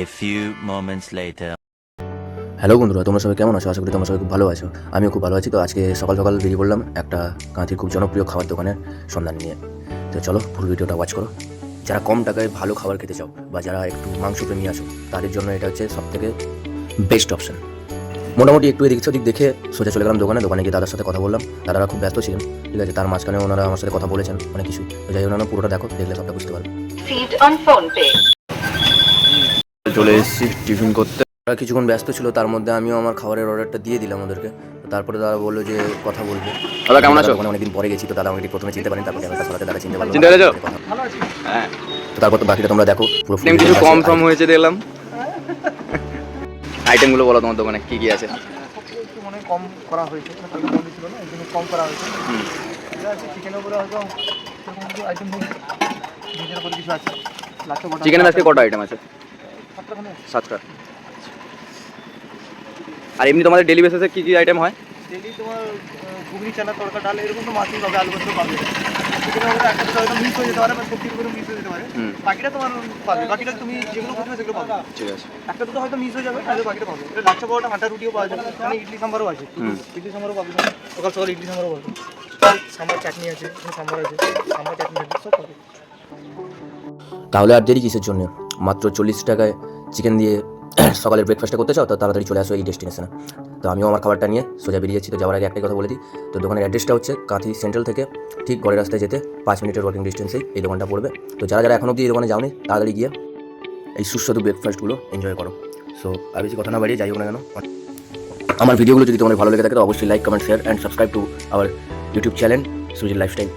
A few moments later. Hello বন্ধুরা, তোমরা সবাই কেমন আছো? আশা করি তোমরা সবাই খুব ভালো আছো। আমিও খুব ভালো আছি। তো আজকে সকাল সকাল বেরিয়ে পড়লাম একটা কাঁথির খুব জনপ্রিয় খাবার দোকানের সন্ধান নিয়ে। তো চলো ফুল ভিডিওটা ওয়াচ করো। যারা কম টাকায় ভালো খাবার খেতে চাও বা যারা একটু মাংস প্রেমী আছো তাদের জন্য এটা হচ্ছে সবথেকে বেস্ট অপশন। মোটামুটি একটু এদিক সেদিক দেখে সোজা চলে গেলাম দোকানে গিয়ে দাদার সাথে কথা বললাম। দাদারা খুব ব্যস্ত ছিলেন, ঠিক আছে। তার মাঝখানে ওনারা আমার সাথে কথা বলেছেন অনেক কিছু। তো যাই ওনারা পুরোটা দেখো, দেখলে সবটা বুঝতে পারবে। চলে এসেছি টিফিন করতে। তারা কিছুক্ষণ ব্যস্ত ছিল, তার মধ্যে আমিও আমার খাবারের অর্ডারটা দিয়ে দিলাম ওদেরকে। তো তারপরে দাদা বললো যে কথা বলবো। দাদা কেমন আছো? অনেকদিন পরে গেছি, তো দাদা আমাকে প্রথমে চিনতে পারেন, তারপর ক্যামেরাটা সরাতে দাদা চিনতে পারলো। ভালো আছি। হ্যাঁ, তো তারপর তো বাকিটা তোমরা দেখো। পুরো কিছু কম ফর্ম হয়েছে দেখলাম। আইটেমগুলো বলো তোমার দোকানে কি কি আছে? একটু মনে কম করা হয়েছে, বন্ধু ছিল না, এই জন্য কম করা হয়েছে। এটা আছে চিকেনের উপরে হয়তো সেরকম কিছু আইটেম নেই, ভেজের উপরে কিছু আছে। লাচ্ছা বটা চিকেনের আজকে কটা আইটেম আছে? 7টা। আর এমনি তোমাদের ডেলি বেসিসে কি কি আইটেম হয়? ডেলি তোমার ঘুগনি, চানা, তড়কা, ডাল এরকম তো মাছই পাবে, আলু ভাজা পাবে। চিকেনের উপরে একটা দুটো হয়তো মিস হয়ে যেতে পারে, বা সবজির উপরে মিস হয়ে যেতে পারে। বাকিটা তোমার পাবে, বাকিটা তুমি যেগুলো করবে সেগুলো পাবে। ঠিক আছে। একটা দুটো হয়তো মিস হয়ে যাবে, তাহলে বাকিটা পাবে। এটা লাচ্ছা বড়াটা আটা রুটিও পাওয়া যাবে, মানে ইডলি সাম্বারও আছে। ইডলি সাম্বারও পাবে, সকাল সকাল ইডলি সাম্বারও পাবে। সাম্বার চাটনি আছে, সাম্বার আছে, সাম্বার চাটনি আছে, সব পাবে। তাহলে আর দেরি কিসের জন্য? মাত্র 40 টাকায় চিকেন দিয়ে সকালের ব্রেকফাস্টটা করতে চাও তো তাড়াতাড়ি চলে আসো এই ডেস্টিনেশনে। তো আমিও আমার খাবারটা নিয়ে সোজা বেরিয়ে যাচ্ছি। তো যাওয়ার আগে একটাই কথা বলে দিই, তো দোকানের অ্যাড্রেসটা হচ্ছে কাঁথি সেন্ট্রাল থেকে ঠিক গড়ের রাস্তায় যেতে 5 মিনিটের ওয়াকিং ডিস্টেন্সেই এই দোকানটা পড়বে। তো যারা যারা এখন অবধি এই দোকানে যাওনি তাড়াতাড়ি গিয়ে এই সুস্বাদু ব্রেকফাস্টগুলো এনজয় করো। সো আর বেশি কথা না বাড়িয়ে যাই হোক না কেন, আমার ভিডিওগুলো যদি তোমাদের ভালো লেগে থাকে তো অবশ্যই like, comment, share and subscribe to our YouTube channel সুজির লাইফস্টাইল।